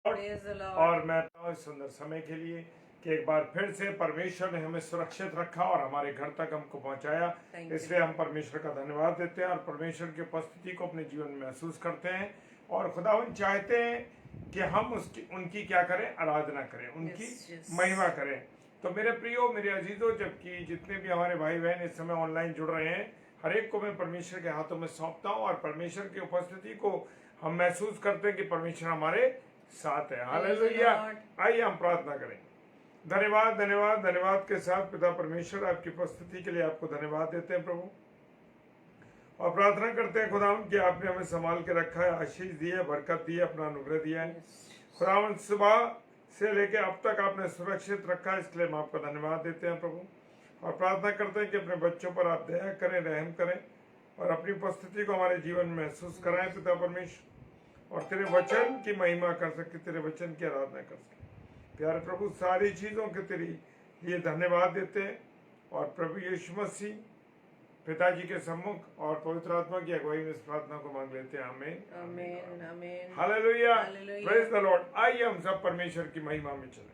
Praise the Lord. और मैं इस सुंदर समय के लिए कि एक बार फिर से परमेश्वर ने हमें सुरक्षित रखा और हमारे घर तक हमको पहुंचाया, इसलिए हम परमेश्वर का धन्यवाद देते हैं और परमेश्वर की उपस्थिति को अपने जीवन में महसूस करते हैं। और खुदावंद चाहते हैं कि हम उनकी क्या करें, आराधना करें, उनकी महिमा करें। तो मेरे प्रियो, मेरे अजीजों, जबकि जितने भी हमारे भाई बहन इस समय ऑनलाइन जुड़ रहे हैं, हर एक को मैं परमेश्वर के हाथों में सौंपता हूँ और परमेश्वर की उपस्थिति को हम महसूस करते हैं कि परमेश्वर हमारे साथ है। हालेलुया। आइए हम प्रार्थना करें। धन्यवाद धन्यवाद धन्यवाद के साथ पिता परमेश्वर, आपकी उपस्थिति के लिए आपको धन्यवाद देते हैं प्रभु, और प्रार्थना करते हैं खुदावंद कि आपने हमें संभाल के रखा है, आशीष दी है, बरकत दी है, अपना अनुग्रह दिया है। खुदावंद सुबह से लेके अब तक आपने सुरक्षित रखा है, इसलिए हम आपका धन्यवाद देते हैं प्रभु, और प्रार्थना करते हैं कि अपने बच्चों पर आप दया करें, रहम करें और अपनी उपस्थिति को हमारे जीवन में महसूस कराएं पिता परमेश्वर, और तेरे वचन की महिमा कर सके, तेरे वचन की आराधना कर सके। प्यारे प्रभु, सारी चीज़ों के तेरे लिए धन्यवाद देते हैं, और प्रभु यीशु मसीह पिताजी के सम्मुख और पवित्र आत्मा की अगुवाई में इस प्रार्थना को मांग लेते हैं। आमीन आमीन आमीन। Hallelujah, praise the Lord. आइए हम सब परमेश्वर की महिमा में चलें।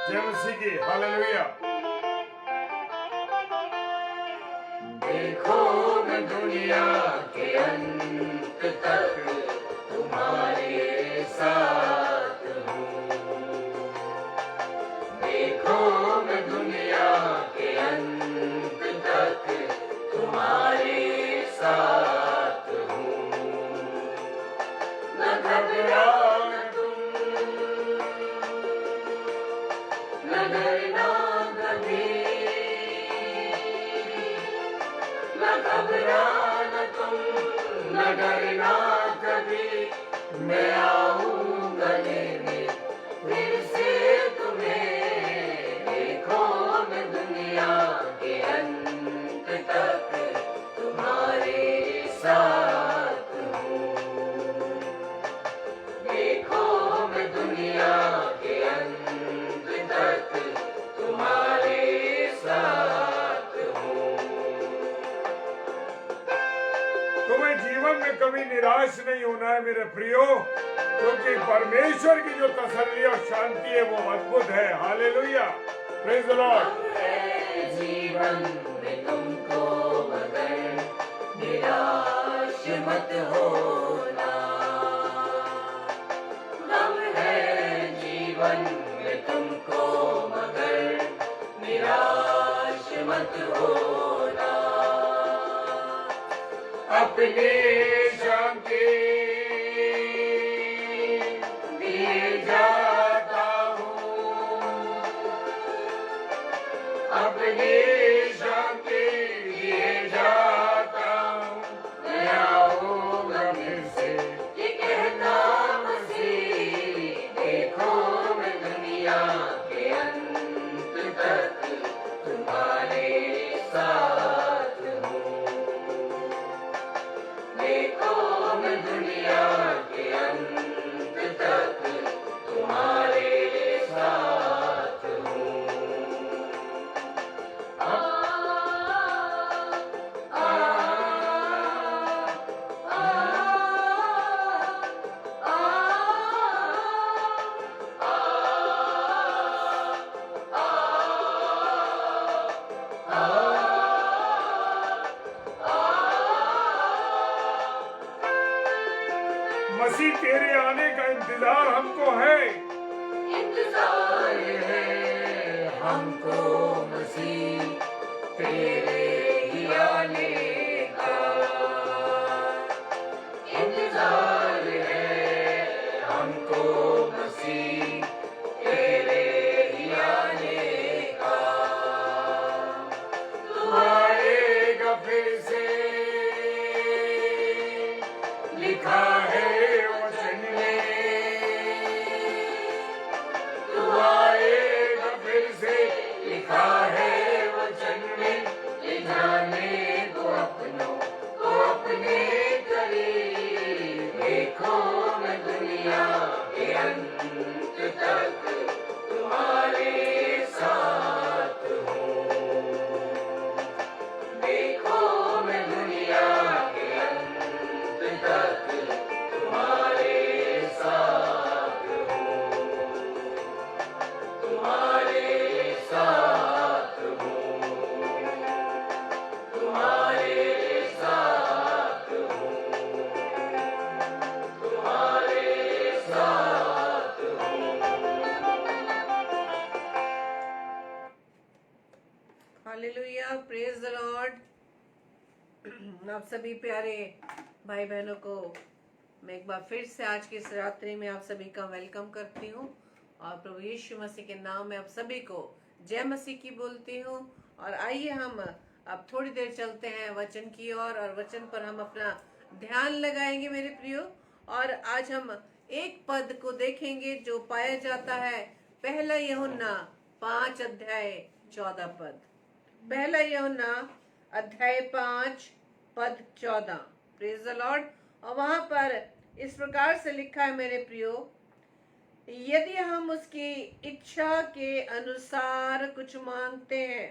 जय मसीह की। हालेलुया। देखो मैं दुनिया के अंत तक तुम्हारे साथ हूँ। देखो मैं दुनिया के अंत तक तुम्हारे साथ हूँ। न घबराना तुम, न डरना कभी, न घबराना तुम, न डरना कभी। मैं आऊंगा लेने फिर से तुम्हें। देखो मैं दुनिया के अंत तक तुम्हारे साथ हूँ। देखो मैं दुनिया के अंत तक तुम्हारे साथ हूँ। तुम्हें जीवन में कभी निराश नहीं होना है मेरे प्रियो, क्योंकि परमेश्वर की जो तसल्ली और शांति है वो अद्भुत है। Hallelujah, praise the Lord. जीवन में तुमको मगर निराश मत होना। गम है जीवन में तुमको मगर निराश मत होना। अपने शांति दिए जाता हूँ। अपनी शांति दिए जाता हूँ। मैं आऊंगा फिर से ये कहता मसीह। देखो मैं दुनिया के अंत तक तुम्हारे साथ हूँ। देखो मैं दुनिया के अंत तक तुम्हारे साथ हूँ। मसीह, तेरे आने का इंतजार हमको है। इंतजार है हमको मसीह तेरे ही आने का। इंतजार है हमको मसीह तेरे ही आने का। तू आएगा फिर से, लिखा है वचन में। Praise the Lord. आप सभी प्यारे भाई बहनों को मैं एक बार फिर से आज की इस रात्रि में आप सभी का वेलकम करती हूँ और प्रभु यीशु मसीह के नाम में आप सभी को जय मसीह की बोलती हूँ। और आइए हम अब थोड़ी देर चलते हैं वचन की ओर और वचन पर हम अपना ध्यान लगाएंगे मेरे प्रियो। और आज हम एक पद को देखेंगे जो पाया जाता है पहला यूहन्ना 5 अध्याय 14 पद। पहला यूहन्ना अध्याय 5 पद 14। Praise the Lord. और वहां पर इस प्रकार से लिखा है मेरे प्रियो, यदि हम उसकी इच्छा के अनुसार कुछ मांगते हैं,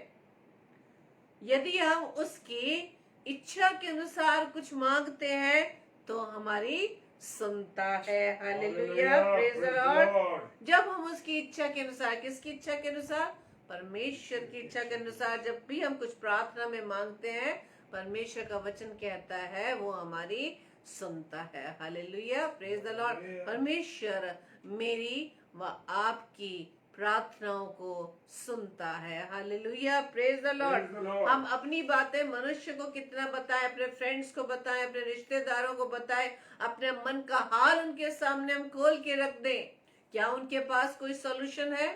यदि हम उसकी इच्छा के अनुसार कुछ मांगते हैं तो हमारी सुनता है। Hallelujah, praise the Lord. जब हम उसकी इच्छा के अनुसार, किसकी इच्छा के अनुसार? परमेश्वर की इच्छा के अनुसार जब भी हम कुछ प्रार्थना में मांगते हैं, परमेश्वर का वचन कहता है वो हमारी सुनता है। Hallelujah, praise the Lord. परमेश्वर मेरी व आपकी प्रार्थनाओं को सुनता है। Hallelujah, praise the Lord. हम अपनी बातें मनुष्य को कितना बताएं, अपने फ्रेंड्स को बताएं, अपने रिश्तेदारों को बताएं, अपने मन का हाल उनके सामने हम खोल के रख दें। क्या उनके पास कोई सॉल्यूशन है?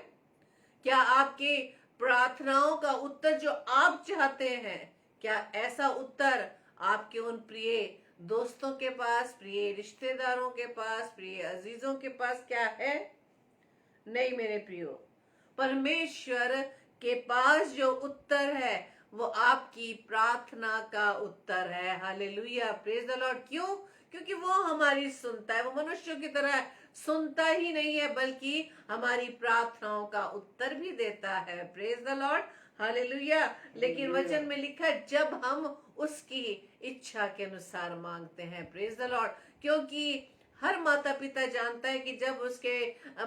क्या आपकी प्रार्थनाओं का उत्तर जो आप चाहते हैं, क्या ऐसा उत्तर आपके उन प्रिय दोस्तों के पास, प्रिय रिश्तेदारों के पास, प्रिय अजीजों के पास क्या है? नहीं मेरे प्रियो, परमेश्वर के पास जो उत्तर है वो आपकी प्रार्थना का उत्तर है। Hallelujah, praise the Lord. क्यों? क्योंकि वो हमारी सुनता है। वो मनुष्यों की तरह सुनता ही नहीं है बल्कि हमारी प्रार्थनाओं का उत्तर भी देता है। Praise the Lord, hallelujah. लेकिन वचन में लिखा है जब हम उसकी इच्छा के अनुसार मांगते हैं। Praise the Lord. क्योंकि हर माता पिता जानता है कि जब उसके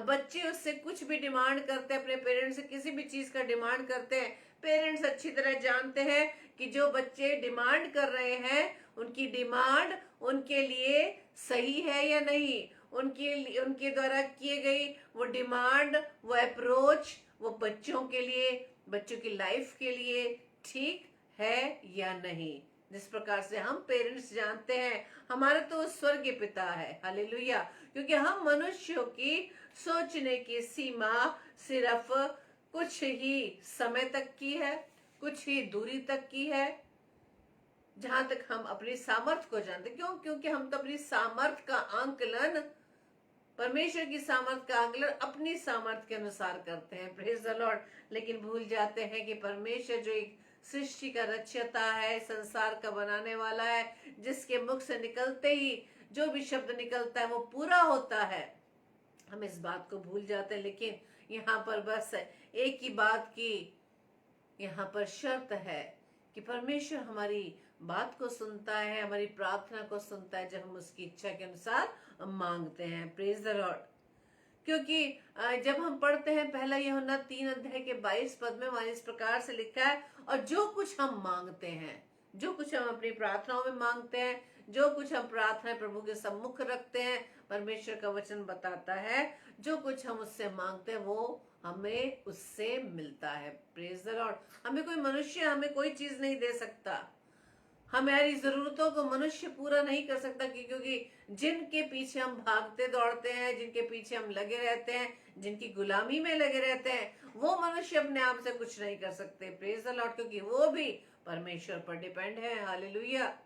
बच्चे उससे कुछ भी डिमांड करते हैं, अपने पेरेंट्स से किसी भी चीज का डिमांड करते हैं, पेरेंट्स अच्छी तरह जानते हैं कि जो बच्चे डिमांड कर रहे हैं उनकी डिमांड उनके लिए सही है या नहीं, उनके द्वारा किए गई वो डिमांड, वो अप्रोच, वो बच्चों के लिए, बच्चों की लाइफ के लिए ठीक है या नहीं। जिस प्रकार से हम पेरेंट्स जानते हैं, हमारा तो स्वर्गीय पिता है। हालेलुया। क्योंकि हम मनुष्यों की सोचने की सीमा सिर्फ कुछ ही समय तक की है, कुछ ही दूरी तक की है, जहां तक हम अपनी सामर्थ्य को जानते। क्यों? क्योंकि हम तो अपनी सामर्थ्य का आंकलन, परमेश्वर की सामर्थ्य का आंकलन अपनी सामर्थ्य के अनुसार करते हैं। Praise the Lord. लेकिन भूल जाते हैं कि परमेश्वर जो एक सृष्टि का रचयिता है, संसार का बनाने वाला है, जिसके मुख से निकलते ही जो भी शब्द निकलता है वो पूरा होता है, हम इस बात को भूल जाते हैं। लेकिन यहाँ पर बस एक ही बात की यहाँ पर शर्त है कि परमेश्वर हमारी बात को सुनता है, हमारी प्रार्थना को सुनता है जब हम उसकी इच्छा के अनुसार मांगते हैं। Praise the Lord. क्योंकि जब हम पढ़ते हैं पहला यूहन्ना 3 अध्याय के 22 पद में वहां इस प्रकार से लिखा है, और जो कुछ हम मांगते हैं, जो कुछ हम अपनी प्रार्थनाओं में मांगते हैं, जो कुछ हम प्रार्थना प्रभु के सम्मुख रखते हैं, परमेश्वर का वचन बताता है जो कुछ हम उससे मांगते हैं वो हमें उससे मिलता है। Praise the Lord. हमें कोई मनुष्य हमें कोई चीज नहीं दे सकता, हमारी जरूरतों को मनुष्य पूरा नहीं कर सकता, क्योंकि जिनके पीछे हम भागते दौड़ते हैं, जिनके पीछे हम लगे रहते हैं, जिनकी गुलामी में लगे रहते हैं, वो मनुष्य अपने आप से कुछ नहीं कर सकते। Praise the Lord. क्योंकि वो भी परमेश्वर पर डिपेंड है। हालेलुया।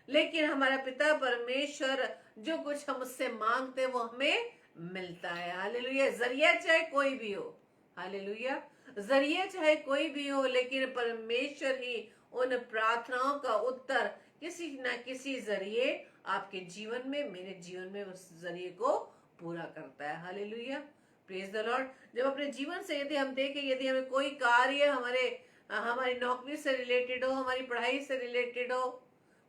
लेकिन हमारा पिता परमेश्वर जो कुछ हम उससे मांगते हैं वो हमें मिलता है। हालेलुया। जरिया चाहे कोई भी हो, हालेलुया, जरिया चाहे कोई भी हो, लेकिन परमेश्वर ही उन प्रार्थनाओं का उत्तर किसी न किसी जरिए आपके जीवन में, मेरे जीवन में उस जरिए को पूरा करता है। Hallelujah, praise the Lord. जब अपने जीवन से यदि हम देखें, यदि हमें कोई कार्य हमारी नौकरी से रिलेटेड हो, हमारी पढ़ाई से रिलेटेड हो,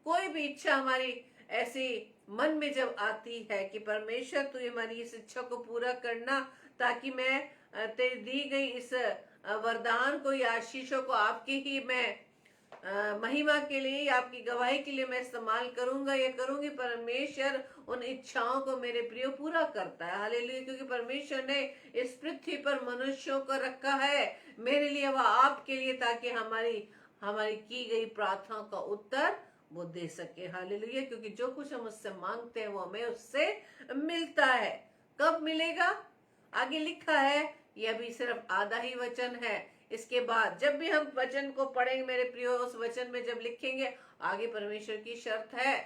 कोई भी इच्छा हमारी ऐसी मन में जब आती है कि परमेश्वर तू हमारी इस इच्छा को पूरा करना, ताकि मैं तेरी दी गई इस वरदान को या आशीषों को आपकी ही मैं महिमा के लिए, आपकी गवाही के लिए मैं इस्तेमाल करूंगा या करूंगी, परमेश्वर उन इच्छाओं को मेरे प्रियो पूरा करता है। हालेलुया। क्योंकि परमेश्वर ने इस पृथ्वी पर मनुष्यों को रखा है मेरे लिए व आपके लिए, ताकि हमारी की गई प्रार्थनाओं का उत्तर वो दे सके। हालेलुया। क्योंकि जो कुछ हम उससे मांगते हैं वो हमें उससे मिलता है। कब मिलेगा? आगे लिखा है, ये अभी सिर्फ आधा ही वचन है। इसके बाद जब भी हम वचन को पढ़ेंगे मेरे प्रियो, उस वचन में जब लिखेंगे आगे परमेश्वर की शर्त है।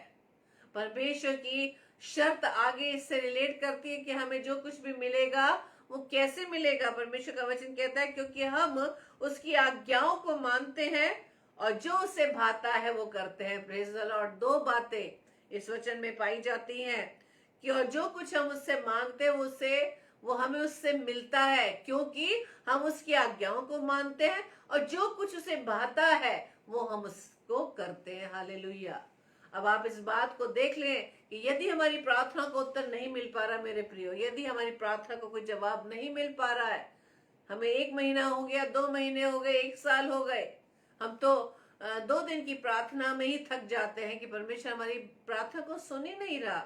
परमेश्वर की शर्त आगे इससे रिलेट करती है कि हमें जो कुछ भी मिलेगा वो कैसे मिलेगा। परमेश्वर का वचन कहता है क्योंकि हम उसकी आज्ञाओं को मानते हैं और जो उसे भाता है वो करते हैं। Praise the Lord. दो बातें इस वचन में पाई जाती हैं कि और जो कुछ हम उससे मांगते हैं वो हमें उससे मिलता है क्योंकि हम उसकी आज्ञाओं को मानते हैं, और जो कुछ उसे भाता है वो हम उसको करते हैं। हालेलुया। अब आप इस बात को देख लें कि यदि हमारी प्रार्थना को उत्तर नहीं मिल पा रहा मेरे प्रियो, यदि हमारी प्रार्थना को कोई जवाब नहीं मिल पा रहा है, हमें 1 महीना हो गया, 2 महीने हो गए, 1 साल हो गए, हम तो 2 दिन की प्रार्थना में ही थक जाते हैं कि परमेश्वर हमारी प्रार्थना को सुन ही नहीं रहा।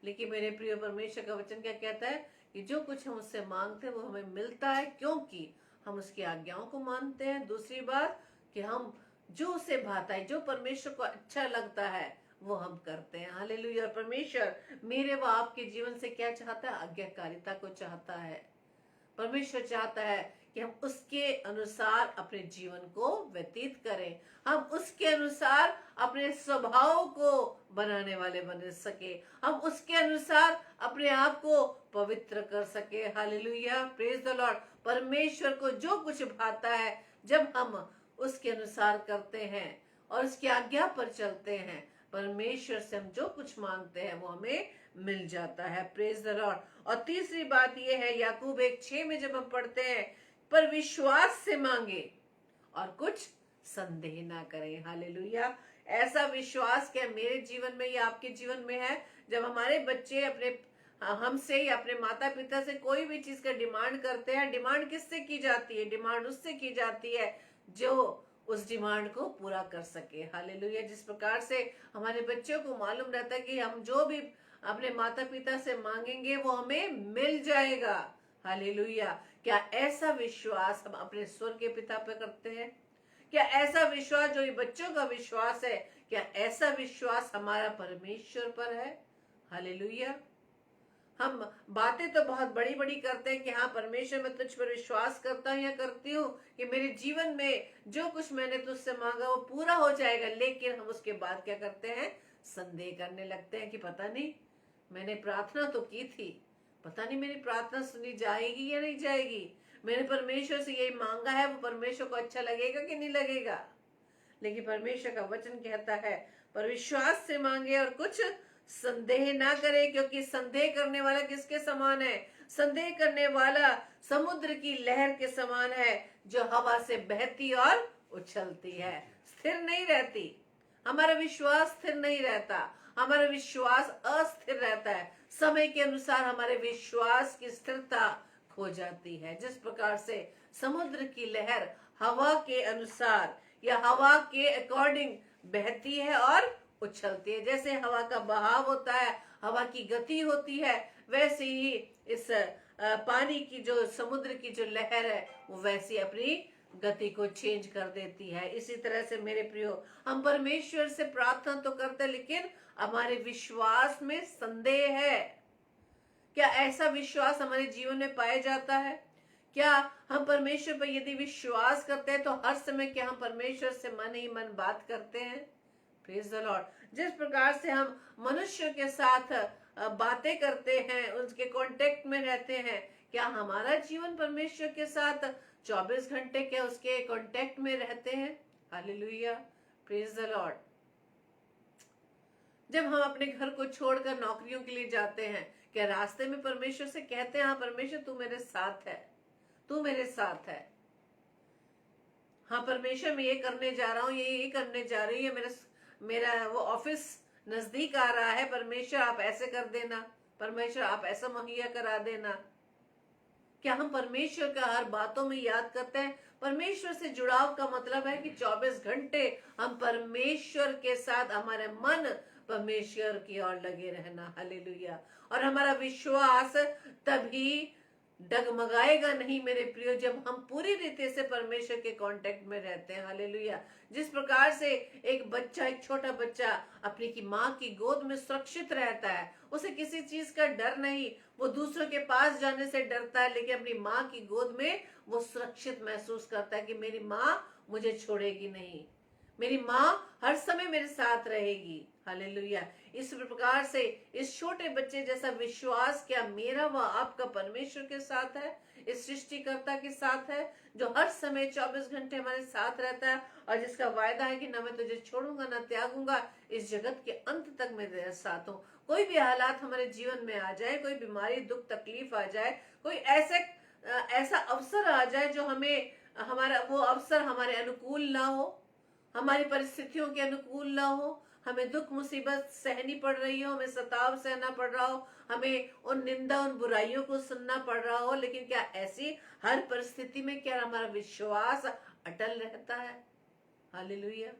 लेकिन मेरे प्रिय, परमेश्वर का वचन क्या कहता है कि जो कुछ हम उससे मांगते हैं वो हमें मिलता है क्योंकि हम उसकी आज्ञाओं को मानते हैं। दूसरी बात कि हम जो उसे भाता है, जो परमेश्वर को अच्छा लगता है वो हम करते हैं। हालेलुया। और परमेश्वर मेरे व आपके जीवन से क्या चाहता है? आज्ञाकारिता को चाहता है। परमेश्वर चाहता है कि हम उसके अनुसार अपने जीवन को व्यतीत करें, हम उसके अनुसार अपने स्वभाव को बनाने वाले बन सके, हम उसके अनुसार अपने आप को पवित्र कर सके। हालेलुया। Praise the Lord. परमेश्वर को जो कुछ भाता है, जब हम उसके अनुसार करते हैं और उसकी आज्ञा पर चलते हैं, परमेश्वर से हम जो कुछ मांगते हैं वो हमें मिल जाता है। Praise the Lord. और तीसरी बात यह है, याकूब 1:6 में जब हम पढ़ते हैं, पर विश्वास से मांगे और कुछ संदेह ना करें। हालेलुया। ऐसा विश्वास क्या मेरे जीवन में या आपके जीवन में है? जब हमारे बच्चे अपने हमसे या अपने माता पिता से कोई भी चीज का डिमांड करते हैं, डिमांड किससे की जाती है? डिमांड उससे की जाती है जो उस डिमांड को पूरा कर सके। हालेलुया। जिस प्रकार से हमारे बच्चों को मालूम रहता है कि हम जो भी अपने माता पिता से मांगेंगे वो हमें मिल जाएगा। हालेलुया। क्या ऐसा विश्वास हम अपने स्वर्ग के पिता पे करते हैं? क्या ऐसा विश्वास जो ये बच्चों का विश्वास है, क्या ऐसा विश्वास हमारा परमेश्वर पर है? हालेलुया। हम बातें तो बहुत बड़ी बड़ी करते हैं कि हाँ परमेश्वर मैं तुझ पर विश्वास करता हूँ या करती हूँ कि मेरे जीवन में जो कुछ मैंने तुझसे मांगा वो पूरा हो जाएगा। लेकिन हम उसके बाद क्या करते हैं? संदेह करने लगते हैं कि पता नहीं, मैंने प्रार्थना तो की थी, पता नहीं मेरी प्रार्थना सुनी जाएगी या नहीं जाएगी। मैंने परमेश्वर से यही मांगा है, वो परमेश्वर को अच्छा लगेगा कि नहीं लगेगा। लेकिन परमेश्वर का वचन कहता है पर विश्वास से मांगे और कुछ संदेह ना करे, क्योंकि संदेह करने वाला किसके समान है? संदेह करने वाला समुद्र की लहर के समान है जो हवा से बहती और उछलती है, स्थिर नहीं रहती। हमारा विश्वास स्थिर नहीं रहता, हमारा विश्वास अस्थिर रहता है। समय के अनुसार हमारे विश्वास की स्थिरता खो जाती है। जिस प्रकार से समुद्र की लहर हवा के अनुसार या हवा के अकॉर्डिंग बहती है और उछलती है, जैसे हवा का बहाव होता है, हवा की गति होती है, वैसे ही इस पानी की जो समुद्र की जो लहर है वो वैसी अपनी गति को चेंज कर देती है। इसी तरह से मेरे प्रियो, हम परमेश्वर से प्रार्थना तो करते हैं लेकिन हमारे विश्वास में संदेह है। क्या ऐसा विश्वास हमारे जीवन में पाया जाता है? क्या हम परमेश्वर पर यदि विश्वास करते हैं तो हर समय क्या हम परमेश्वर से मन ही मन बात करते हैं? Praise the Lord. जिस प्रकार से हम मनुष्य के साथ बातें करते हैं, उसके कांटेक्ट में रहते हैं, क्या हमारा जीवन परमेश्वर के साथ 24 घंटे क्या उसके कांटेक्ट में रहते हैं? हालेलुया। Praise the Lord. जब हम अपने घर को छोड़कर नौकरियों के लिए जाते हैं, क्या रास्ते में परमेश्वर से कहते हैं हाँ परमेश्वर तू मेरे साथ है, तू मेरे साथ है? हाँ परमेश्वर मैं ये करने जा रहा हूँ, ये करने जा रही है, मेरा वो ऑफिस नजदीक आ रहा है, परमेश्वर आप ऐसे कर देना, परमेश्वर आप ऐसा मुहैया करा देना। क्या हम परमेश्वर का हर बातों में याद करते हैं? परमेश्वर से जुड़ाव का मतलब है कि 24 घंटे हम परमेश्वर के साथ, हमारे मन परमेश्वर की ओर लगे रहना। हालेलुया। और हमारा विश्वास तभी डगमगाएगा नहीं मेरे प्रियो, जब हम पूरी रीति से परमेश्वर के कांटेक्ट में रहते हैं। हालेलुया। जिस प्रकार से एक बच्चा, एक छोटा बच्चा अपनी की माँ की गोद में सुरक्षित रहता है, उसे किसी चीज का डर नहीं, वो दूसरों के पास जाने से डरता है, लेकिन अपनी माँ की गोद में वो सुरक्षित महसूस करता है कि मेरी माँ मुझे छोड़ेगी नहीं, मेरी माँ हर समय मेरे साथ रहेगी। हालेलुया। इस प्रकार से इस छोटे बच्चे जैसा विश्वास क्या मेरा व आपका परमेश्वर के साथ है, इस सृष्टिकर्ता के साथ है, जो हर समय 24 घंटे हमारे साथ रहता है और जिसका वायदा है कि न मैं तुझे छोड़ूंगा न त्यागूंगा, इस जगत के अंत तक मैं तेरे साथ हूँ। कोई भी हालात हमारे जीवन में आ जाए, कोई बीमारी, दुख, तकलीफ आ जाए, कोई ऐसा अवसर आ जाए जो हमें, हमारा वो अवसर हमारे अनुकूल ना हो, हमारी परिस्थितियों के अनुकूल ना हो, हमें दुख मुसीबत सहनी पड़ रही हो, हमें सताव सहना पड़ रहा हो, हमें उन निंदा, उन बुराइयों को सुनना पड़ रहा हो, लेकिन क्या ऐसी हर परिस्थिति में क्या हमारा विश्वास अटल रहता है? हालेलुया।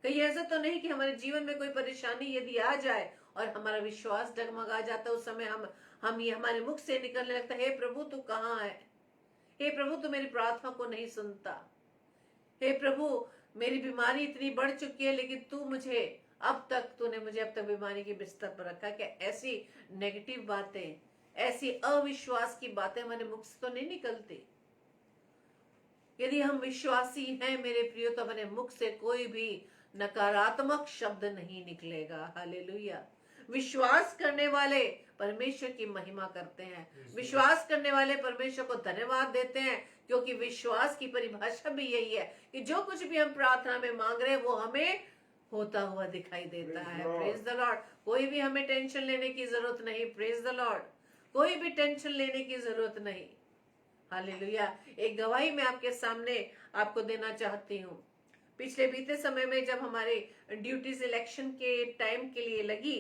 कहीं ऐसा तो नहीं कि हमारे जीवन में कोई परेशानी यदि आ जाए और हमारा विश्वास डगमगा जाता है, उस समय हम ये हमारे मुख से निकलने लगता है, हे प्रभु तू कहाँ है, हे प्रभु तू मेरी प्रार्थना को नहीं सुनता, हे प्रभु मेरी बीमारी इतनी बढ़ चुकी है लेकिन तूने मुझे अब तक बीमारी के बिस्तर पर रखा। क्या ऐसी नेगेटिव बातें, ऐसी अविश्वास की बातें हमारे मुख से तो नहीं निकलती? यदि हम विश्वासी हैं मेरे प्रियो, तो हमारे मुख से कोई भी नकारात्मक शब्द नहीं निकलेगा। हालेलुया। विश्वास करने वाले परमेश्वर की महिमा करते हैं, विश्वास करने वाले परमेश्वर को धन्यवाद देते हैं, क्योंकि विश्वास की परिभाषा भी यही है कि जो कुछ भी हम प्रार्थना में मांग रहे हैं वो हमें होता हुआ दिखाई देता है। Praise the Lord. कोई भी हमें टेंशन लेने की जरूरत नहीं। Praise the Lord. कोई भी टेंशन लेने की जरूरत नहीं। हालेलुया। एक गवाही मैं आपके सामने आपको देना चाहती हूँ। पिछले बीते समय में जब हमारे ड्यूटी सिलेक्शन के टाइम के लिए लगी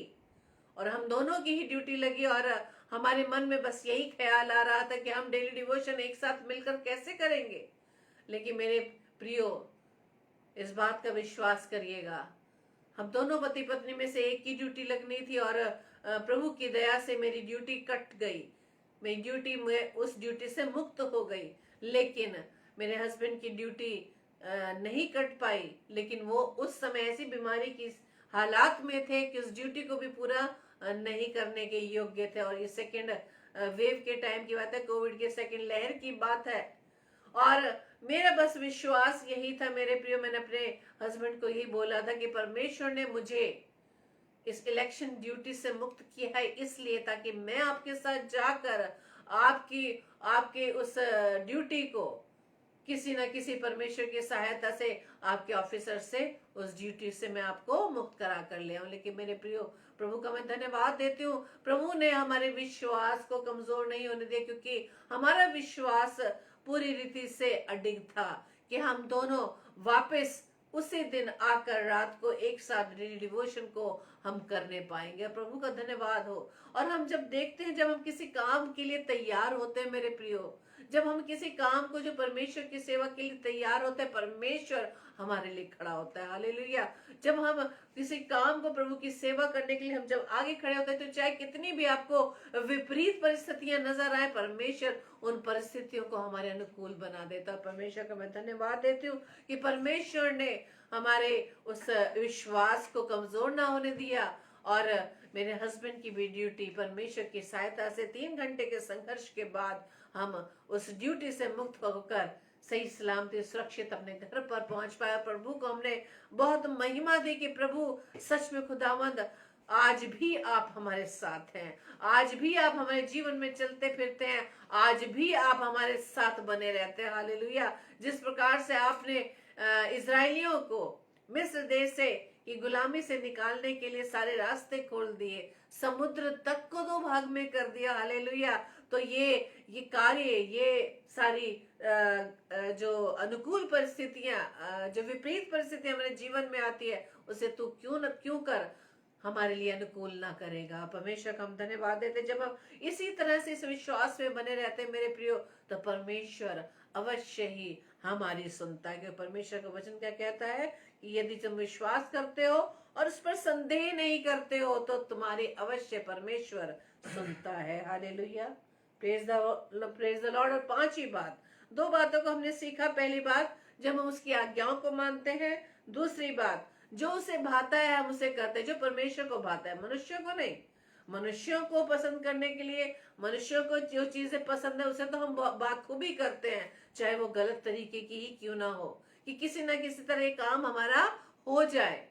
और हम दोनों की ही ड्यूटी लगी और हमारे मन में बस यही ख्याल आ रहा था कि हम डेली डिवोशन एक साथ मिलकर कैसे करेंगे। लेकिन मेरे प्रियो, इस बात का विश्वास करिएगा, हम दोनों पति पत्नी में से एक की ड्यूटी लगनी थी और प्रभु की दया से मेरी ड्यूटी कट गई। मेरी ड्यूटी में उस ड्यूटी से मुक्त हो गई, लेकिन मेरे हस्बैंड की ड्यूटी नहीं कट पाई। लेकिन वो उस समय ऐसी बीमारी की हालात में थे कि उस ड्यूटी को भी पूरा नहीं करने के योग्य थे। और ये सेकेंड वेव के टाइम की बात है, कोविड के सेकेंड लहर की बात है। और मेरा बस विश्वास यही था मेरे प्रियो, मैंने अपने हस्बैंड को यही बोला था कि परमेश्वर ने मुझे इस इलेक्शन ड्यूटी से मुक्त किया है इसलिए ताकि मैं आपके साथ जाकर आपकी उस ड्यूटी को किसी न किसी परमेश्वर की सहायता से, आपके ऑफिसर से, उस ड्यूटी से मैं आपको मुक्त करा कर ले आऊं। लेकिन मेरे प्रियो, प्रभु का मैं धन्यवाद देती हूँ, प्रभु ने हमारे विश्वास को कमजोर नहीं होने दिया, क्योंकि हमारा विश्वास पूरी रीति से अडिग था कि हम दोनों वापस उसी दिन आकर रात को एक साथ डिवोशन को हम करने पाएंगे। प्रभु का धन्यवाद हो। और हम जब देखते हैं, जब हम किसी काम के लिए तैयार होते हैं मेरे प्रियो, जब हम किसी काम को, जो परमेश्वर की सेवा के लिए तैयार होते हैं, परमेश्वर हमारे लिए खड़ा होता है। हालेलुया। जब हम किसी काम को, प्रभु की सेवा करने के लिए हम जब आगे खड़े होते हैं, तो चाहे कितनी भी आपको विपरीत परिस्थितियां नजर आए, परमेश्वर उन परिस्थितियों को हमारे अनुकूल बना देता है। परमेश्वर का मैं धन्यवाद देती हूँ कि परमेश्वर ने हमारे उस विश्वास को कमजोर ना होने दिया। और मेरे हस्बैंड की भी ड्यूटी परमेश्वर की सहायता से 3 घंटे के संघर्ष के बाद हम उस ड्यूटी से मुक्त होकर सही सलामती सुरक्षित अपने घर पर पहुंच पाया। प्रभु को हमने बहुत महिमा दी कि प्रभु सच में खुदावंद, आज भी आप हमारे साथ हैं, आज भी आप हमारे जीवन में चलते फिरते हैं, आज भी आप हमारे साथ बने रहते हैं। हालेलुया। जिस प्रकार से आपने इजरायलियों को मिस्र देश से की गुलामी से निकालने के लिए सारे रास्ते खोल दिए, समुद्र तक को 2 भाग में कर दिया। हालेलुया। तो ये कार्य, ये सारी जो अनुकूल परिस्थितियां, जो विपरीत परिस्थितियां हमारे जीवन में आती है, उसे तू क्यों कर हमारे लिए अनुकूल ना करेगा। परमेश्वर का हम धन्यवाद देते। जब हम इसी तरह से इस विश्वास में बने रहते हैं मेरे प्रियो, तो परमेश्वर अवश्य ही हमारी सुनता है। क्योंकि परमेश्वर का वचन क्या कहता है कि यदि तुम विश्वास करते हो और उस पर संदेह नहीं करते हो, तो तुम्हारी अवश्य परमेश्वर सुनता है। हालेलुया। Praise the Lord. और पांचवी बात, दो बातों को हमने सीखा। पहली बात, जब हम उसकी आज्ञाओं को मानते हैं। दूसरी बात, जो उसे भाता है हम उसे करते हैं, जो परमेश्वर को भाता है, मनुष्यों को नहीं। मनुष्यों को पसंद करने के लिए, मनुष्यों को जो चीजें पसंद है उसे तो हम बाखूबी करते हैं, चाहे वो गलत तरीके की ही क्यों ना हो, कि किसी ना किसी तरह ये काम हमारा हो जाए,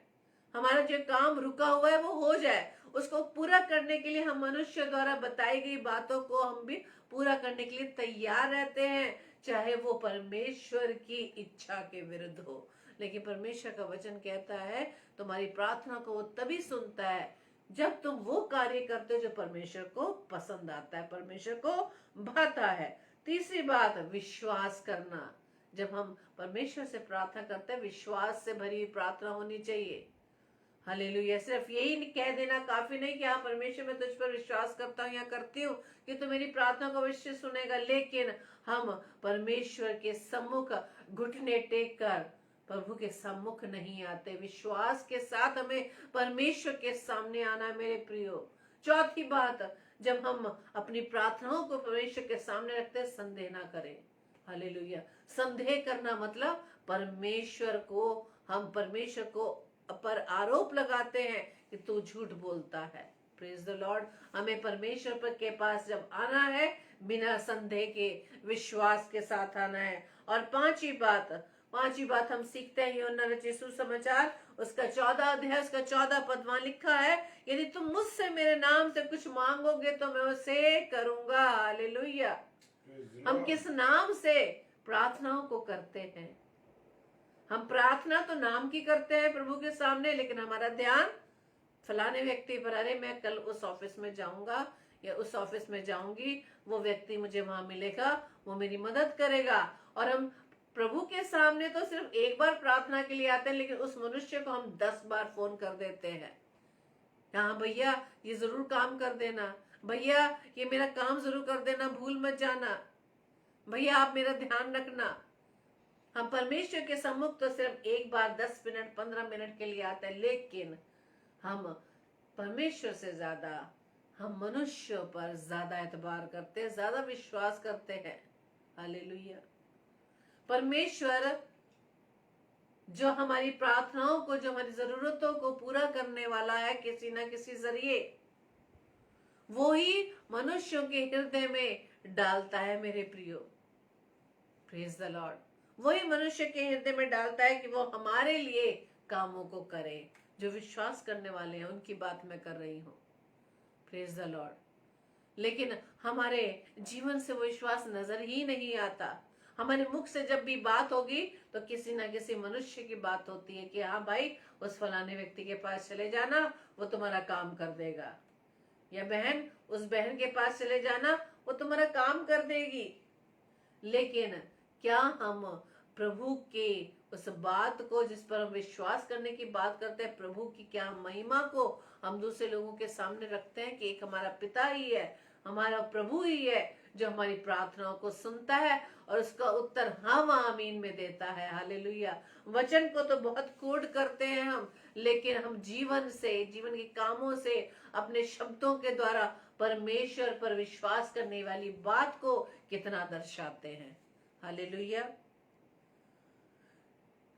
हमारा जो काम रुका हुआ है वो हो जाए। उसको पूरा करने के लिए हम मनुष्य द्वारा बताई गई बातों को हम भी पूरा करने के लिए तैयार रहते हैं, चाहे वो परमेश्वर की इच्छा के विरुद्ध हो। लेकिन परमेश्वर का वचन कहता है तुम्हारी प्रार्थना को वो तभी सुनता है जब तुम वो कार्य करते हो जो परमेश्वर को पसंद आता है, परमेश्वर को भाता है। तीसरी बात, विश्वास करना। जब हम परमेश्वर से प्रार्थना करते हैं, विश्वास से भरी हुई प्रार्थना होनी चाहिए। हालेलुया। सिर्फ यही कह देना काफी नहीं कि हाँ परमेश्वर मैं तुझ पर विश्वास करता हूँ या करती हूँ कि तू मेरी प्रार्थना को अवश्य सुनेगा, लेकिन हम परमेश्वर के सम्मुख घुटने टेक कर प्रभु के सम्मुख नहीं आते। विश्वास के साथ हमें परमेश्वर के सामने आना है मेरे प्रियो। चौथी बात, जब हम अपनी प्रार्थनाओं को परमेश्वर के सामने रखते हैं, संदेह ना करें। हालेलुया। संदेह करना मतलब परमेश्वर को पर आरोप लगाते हैं कि तू झूठ बोलता है। Praise the Lord. हमें परमेश्वर पर के पास जब आना है, बिना संदेह के विश्वास के साथ आना है। और पांचवी बात हम सीखते हैं यूहन्ना रचित सुसमाचार उसका 14 अध्याय उसका 14 पद, वहां लिखा है, यदि तुम मुझसे मेरे नाम से कुछ मांगोगे तो मैं उसे करूंगा। हालेलुया। हम किस नाम से प्रार्थनाओं को करते हैं? हम प्रार्थना तो नाम की करते हैं प्रभु के सामने, लेकिन हमारा ध्यान फलाने व्यक्ति पर, अरे मैं कल उस ऑफिस में जाऊंगा या उस ऑफिस में जाऊंगी, वो व्यक्ति मुझे वहां मिलेगा, वो मेरी मदद करेगा। और हम प्रभु के सामने तो सिर्फ एक बार प्रार्थना के लिए आते हैं, लेकिन उस मनुष्य को हम 10 बार फोन कर देते हैं। हाँ भैया ये जरूर काम कर देना, भैया ये मेरा काम जरूर कर देना, भूल मत जाना, भैया आप मेरा ध्यान रखना। हम परमेश्वर के सम्मुख तो सिर्फ एक बार 10 मिनट 15 मिनट के लिए आते हैं, लेकिन हम परमेश्वर से ज्यादा हम मनुष्यों पर ज्यादा एतबार करते हैं, ज्यादा विश्वास करते हैं। हालेलुया। परमेश्वर जो हमारी प्रार्थनाओं को, जो हमारी जरूरतों को पूरा करने वाला है किसी ना किसी जरिए, वो ही मनुष्यों के हृदय में डालता है मेरे प्रियो। Praise the Lord. वही मनुष्य के हृदय में डालता है कि वो हमारे लिए कामों को करे। जो विश्वास करने वाले हैं उनकी बात मैं कर रही हूँ। Praise the Lord. लेकिन हमारे जीवन से वो विश्वास नजर ही नहीं आता। हमारे मुख से जब भी बात होगी तो किसी ना किसी मनुष्य की बात होती है कि हाँ भाई उस फलाने व्यक्ति के पास चले जाना, वो तुम्हारा काम कर देगा, या बहन उस बहन के पास चले जाना, वो तुम्हारा काम कर देगी। लेकिन क्या हम प्रभु के उस बात को, जिस पर हम विश्वास करने की बात करते हैं, प्रभु की क्या महिमा को हम दूसरे लोगों के सामने रखते हैं कि एक हमारा पिता ही है, हमारा प्रभु ही है जो हमारी प्रार्थनाओं को सुनता है और उसका उत्तर हम आमीन में देता है। हालेलुया। वचन को तो बहुत कोड करते हैं हम, लेकिन हम जीवन से, जीवन के कामों से, अपने शब्दों के द्वारा परमेश्वर पर विश्वास करने वाली बात को कितना दर्शाते हैं। हालेलुया।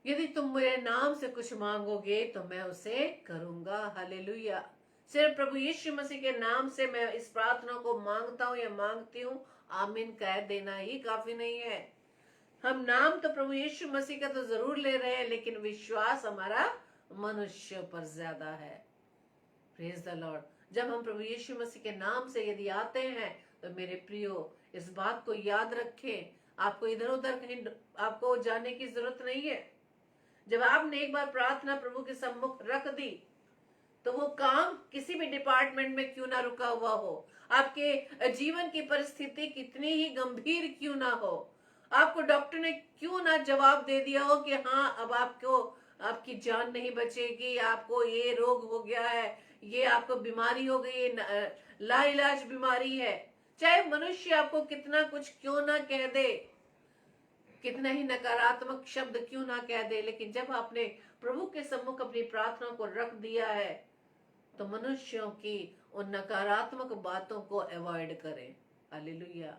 यदि तुम मेरे नाम से कुछ मांगोगे तो मैं उसे करूंगा। हालेलुया। सिर्फ प्रभु यीशु मसीह के नाम से मैं इस प्रार्थना को मांगता हूं या मांगती हूं, आमीन कह देना ही काफी नहीं है। हम नाम तो प्रभु यीशु मसीह का तो जरूर ले रहे हैं, लेकिन विश्वास हमारा मनुष्य पर ज्यादा है। Praise the Lord. जब हम प्रभु यीशु मसीह के नाम से यदि आते हैं तो मेरे प्रियो इस बात को याद रखें, आपको इधर उधर कहीं आपको जाने की जरूरत नहीं है। जब आपने एक बार प्रार्थना प्रभु के सम्मुख रख दी तो वो काम किसी भी डिपार्टमेंट में क्यों ना रुका हुआ हो, आपके जीवन की परिस्थिति कितनी ही गंभीर क्यों ना हो, आपको डॉक्टर ने क्यों ना जवाब दे दिया हो कि हाँ अब आपकी जान नहीं बचेगी, आपको ये रोग हो गया है, ये आपको बीमारी हो गई, लाइलाज बीमारी है, चाहे मनुष्य आपको कितना कुछ क्यों ना कह दे, कितना ही नकारात्मक शब्द क्यों ना कह दे, लेकिन जब आपने प्रभु के सम्मुख अपनी प्रार्थना को रख दिया है तो मनुष्यों की उन नकारात्मक बातों को अवॉइड करें। हालेलुया।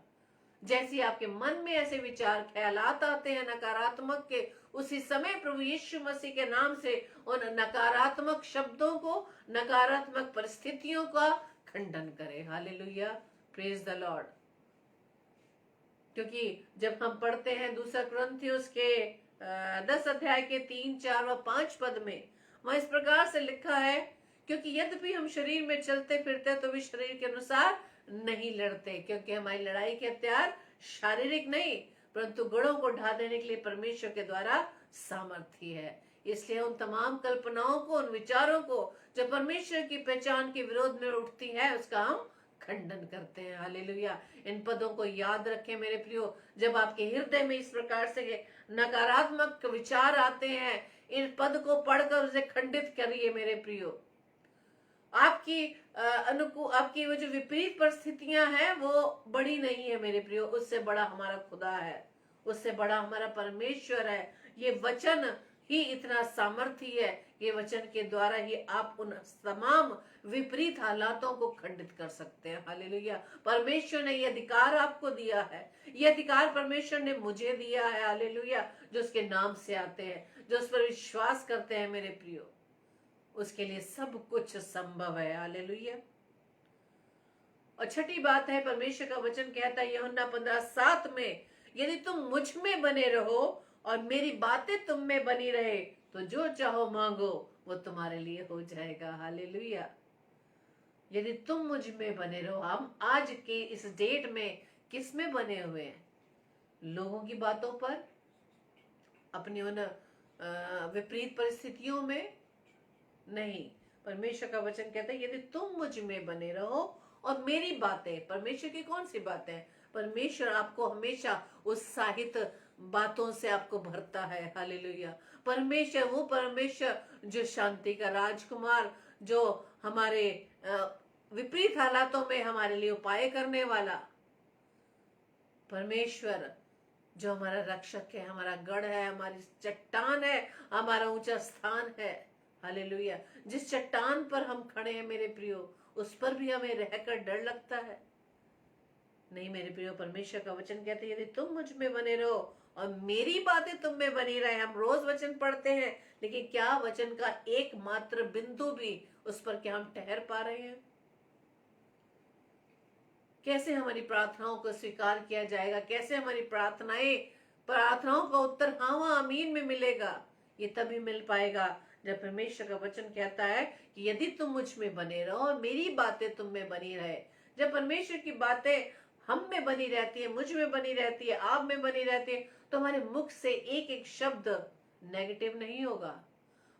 जैसे आपके मन में ऐसे विचार ख्यालात आते हैं नकारात्मक के, उसी समय प्रभु यीशु मसीह के नाम से उन नकारात्मक शब्दों को, नकारात्मक परिस्थितियों का खंडन करें। Hallelujah, praise the Lord. क्योंकि जब हम पढ़ते हैं दूसरा कुरिन्थियों के 10 अध्याय के 3, 4 व 5 पद में, वहां इस प्रकार से लिखा है, क्योंकि यद्यपि हम शरीर में चलते फिरते तो भी शरीर के अनुसार नहीं लड़ते, क्योंकि हमारी लड़ाई के हथियार शारीरिक नहीं परंतु गुणों को ढा देने के लिए परमेश्वर के द्वारा सामर्थ्य है। इसलिए उन तमाम कल्पनाओं को, उन विचारों को जो परमेश्वर की पहचान के विरोध में उठती है, उसका हम खंडन करते हैं। हालेलुया। इन पदों को याद रखें मेरे प्रियो। जब आपके हृदय में इस प्रकार से नकारात्मक विचार आते हैं, इन पद को पढ़कर उसे खंडित करिए मेरे प्रियो। आपकी आपकी वो जो विपरीत परिस्थितियां हैं वो बड़ी नहीं है मेरे प्रियो, उससे बड़ा हमारा खुदा है, उससे बड़ा हमारा परमेश्वर है। ये वचन ही इतना सामर्थ्य है, ये वचन के द्वारा ही आप उन तमाम विपरीत हालातों को खंडित कर सकते हैं। हालेलुया। परमेश्वर ने ये अधिकार आपको दिया है, ये अधिकार परमेश्वर ने मुझे दिया है। हालेलुया। जो उसके नाम से आते हैं, जो उस पर विश्वास करते हैं मेरे प्रियो, उसके लिए सब कुछ संभव है। हालेलुया। और छठी बात है, परमेश्वर का वचन कहता है यूहन्ना 15:7 में, यदि तुम मुझ में बने रहो और मेरी बातें तुम में बनी रहे तो जो चाहो मांगो वो तुम्हारे लिए हो जाएगा। हालेलुया। यदि तुम मुझ में बने रहो, हम आज के इस डेट में किस में बने हुए हैं? लोगों की बातों पर, अपनी उन विपरीत परिस्थितियों में नहीं। परमेश्वर का वचन कहता है यदि तुम मुझ में बने रहो और मेरी बातें, परमेश्वर की कौन सी बातें? परमेश्वर आपको हमेशा उत्साहित बातों से आपको भरता है। हालेलुया। परमेश्वर, वो परमेश्वर जो शांति का राजकुमार, जो हमारे विपरीत हालातों में हमारे लिए उपाय करने वाला परमेश्वर, जो हमारा रक्षक है, हमारा गढ़ है, हमारी चट्टान है, हमारा ऊंचा स्थान है। हालेलुया। जिस चट्टान पर हम खड़े हैं मेरे प्रियो, उस पर भी हमें रहकर डर लगता है? नहीं मेरे प्रियो, परमेश्वर का वचन कहते हैं यदि तुम मुझ में बने रहो और मेरी बातें तुम में बनी रहे। हम रोज वचन पढ़ते हैं, लेकिन क्या वचन का एकमात्र बिंदु भी उस पर क्या हम ठहर पा रहे हैं? कैसे हमारी प्रार्थनाओं को स्वीकार किया जाएगा? कैसे हमारी प्रार्थनाओं का उत्तर हाँ आमीन में मिलेगा? ये तभी मिल पाएगा जब परमेश्वर का वचन कहता है कि यदि तुम मुझ में बने रहो और मेरी बातें तुम में बनी रहे। जब परमेश्वर की बातें हम में बनी रहती है, मुझ में बनी रहती है, आप में बनी रहती है, तो हमारे मुख से एक एक शब्द नेगेटिव नहीं होगा।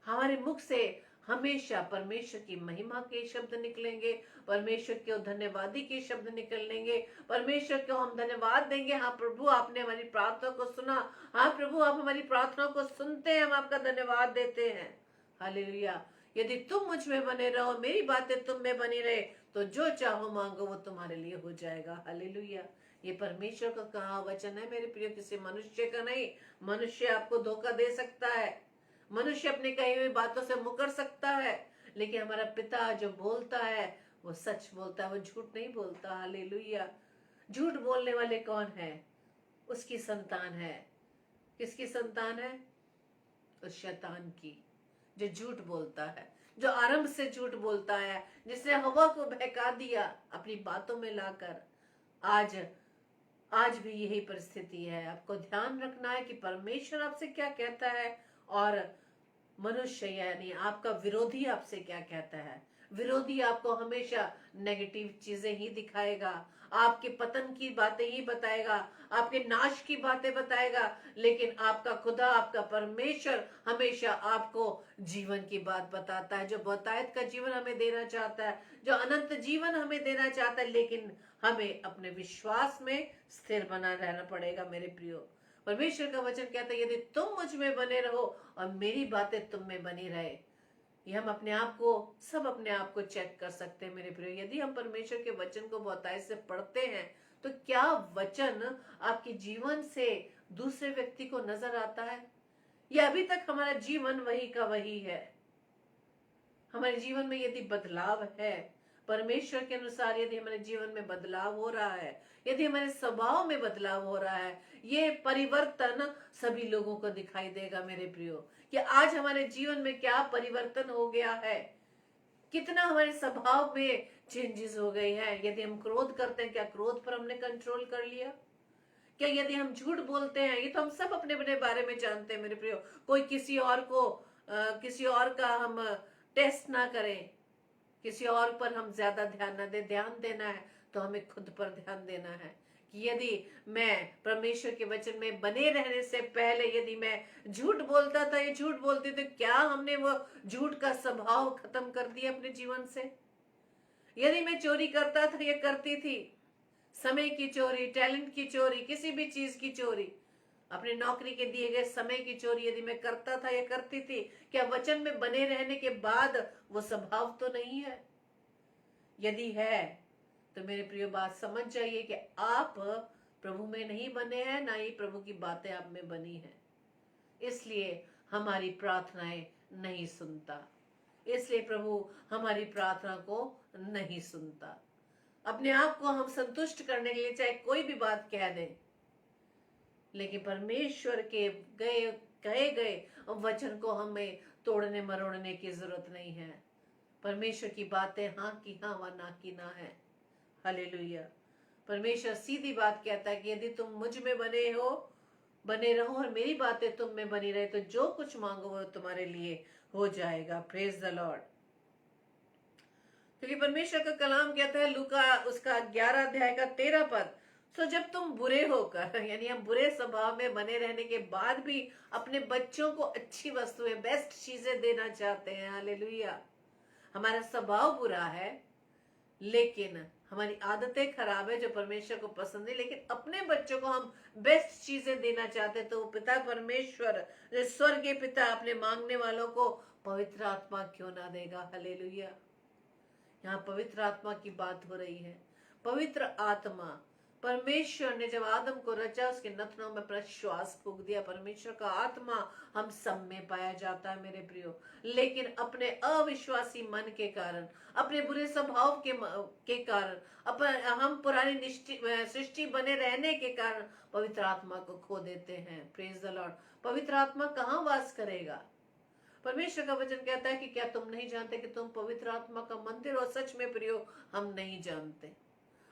हमारे मुख से हमेशा परमेश्वर की महिमा के शब्द निकलेंगे, परमेश्वर के धन्यवादी के शब्द निकलेंगे, परमेश्वर को हम धन्यवाद देंगे। हाँ प्रभु, आपने हमारी प्रार्थना को सुना। हाँ प्रभु, आप हमारी प्रार्थना को सुनते हैं, हम आपका धन्यवाद देते हैं। हालेलुया। यदि तुम मुझ में बने रहो, मेरी बातें तुम में बनी रहे, तो जो चाहो मांगो वो तुम्हारे लिए हो जाएगा। हालेलुया। ये परमेश्वर का कहा वचन है मेरे प्रिय, किसी मनुष्य का नहीं। मनुष्य आपको धोखा दे सकता है, मनुष्य अपने कही हुई बातों से मुकर सकता है, लेकिन हमारा पिता जो बोलता है वो सच बोलता है, वो झूठ नहीं बोलता। हालेलुया। झूठ बोलने वाले कौन है? उसकी संतान है। किसकी संतान है? उस शैतान की, जो झूठ बोलता है, जो आरंभ से झूठ बोलता है, जिसने हवा को बहका दिया अपनी बातों में लाकर। आज भी यही परिस्थिति है। आपको ध्यान रखना है कि परमेश्वर आपसे क्या कहता है और मनुष्य यानी आपका विरोधी आपसे क्या कहता है। विरोधी आपको हमेशा नेगेटिव चीजें ही दिखाएगा, आपके पतन की बातें ही बताएगा, आपके नाश की बातें बताएगा, लेकिन आपका खुदा, आपका परमेश्वर हमेशा आपको जीवन की बात बताता है, जो बहुतायत का जीवन हमें देना चाहता है, जो अनंत जीवन हमें देना चाहता है। लेकिन हमें अपने विश्वास में स्थिर बना रहना पड़ेगा मेरे प्रियो। परमेश्वर का वचन कहता है यदि तुम मुझ में बने रहो और मेरी बातें तुम में बनी रहे। ये हम अपने आप को चेक कर सकते हैं मेरे प्रियो। यदि हम परमेश्वर के वचन को बहुतायत से पढ़ते हैं, तो क्या वचन आपके जीवन से दूसरे व्यक्ति को नजर आता है, या अभी तक हमारा जीवन वही का वही है? हमारे जीवन में यदि बदलाव है, परमेश्वर के अनुसार यदि हमारे जीवन में बदलाव हो रहा है, यदि हमारे स्वभाव में बदलाव हो रहा है, ये परिवर्तन सभी लोगों को दिखाई देगा मेरे प्रियो, कि आज हमारे जीवन में क्या परिवर्तन हो गया है, कितना हमारे स्वभाव में चेंजेस हो गए हैं। यदि हम क्रोध करते हैं, क्या क्रोध पर हमने कंट्रोल कर लिया? क्या यदि हम झूठ बोलते हैं, ये तो हम सब अपने अपने बारे में जानते हैं मेरे प्रियो, कोई किसी और को किसी और का हम टेस्ट ना करें, किसी और पर हम ज्यादा ध्यान ना दें। ध्यान देना है तो हमें खुद पर ध्यान देना है कि यदि मैं परमेश्वर के वचन में बने रहने से पहले यदि मैं झूठ बोलता था या झूठ बोलती, तो क्या हमने वो झूठ का स्वभाव खत्म कर दिया अपने जीवन से? यदि मैं चोरी करता था या करती थी, समय की चोरी, टैलेंट की चोरी, किसी भी चीज की चोरी, अपने नौकरी के दिए गए समय की चोरी यदि मैं करता था या करती थी, क्या वचन में बने रहने के बाद वो स्वभाव तो नहीं है? यदि है तो मेरे प्रिय बात समझ जाइए कि आप प्रभु में नहीं बने हैं, ना ही प्रभु की बातें आप में बनी है। इसलिए हमारी प्रार्थनाएं नहीं सुनता, इसलिए प्रभु हमारी प्रार्थना को नहीं सुनता। अपने आप को हम संतुष्ट करने के लिए चाहे कोई भी बात कह दें, लेकिन परमेश्वर के कहे गए वचन को हमें तोड़ने मरोड़ने की जरूरत नहीं है। परमेश्वर की बातें हाँ की हाँ व ना की ना है। हालेलुया। परमेश्वर सीधी बात कहता है कि यदि तुम मुझ में बने रहो और मेरी बातें तुम में बनी रहे, तो जो कुछ मांगो वो तुम्हारे लिए हो जाएगा। Praise the Lord. क्योंकि परमेश्वर का कलाम कहता है, लूका उसका 11 अध्याय का 13 पद, तो जब तुम बुरे होकर, यानी हम बुरे स्वभाव में बने रहने के बाद भी अपने बच्चों को अच्छी वस्तुएं, बेस्ट चीजें देना चाहते हैं। हालेलुया। हमारा स्वभाव बुरा है, लेकिन हमारी आदतें खराब है जो परमेश्वर को पसंद है, लेकिन अपने बच्चों को हम बेस्ट चीजें देना चाहते हैं, तो पिता परमेश्वर, स्वर्गीय पिता, अपने मांगने वालों को पवित्र आत्मा क्यों ना देगा? हालेलुया। यहाँ पवित्र आत्मा की बात हो रही है। पवित्र आत्मा, परमेश्वर ने जब आदम को रचा, उसके नथनों में अपना श्वास फूंक दिया। परमेश्वर का आत्मा हम सब में पाया जाता है मेरे प्रियो, लेकिन अपने अविश्वासी मन के कारण, अपने बुरे स्वभाव के कारण, हम पुरानी सृष्टि बने रहने के कारण पवित्र आत्मा को खो देते हैं। Praise the Lord. पवित्र आत्मा कहाँ वास करेगा? परमेश्वर का वचन कहता है कि क्या तुम नहीं जानते कि तुम पवित्र आत्मा का मंदिर हो? सच में प्रियो, हम नहीं जानते।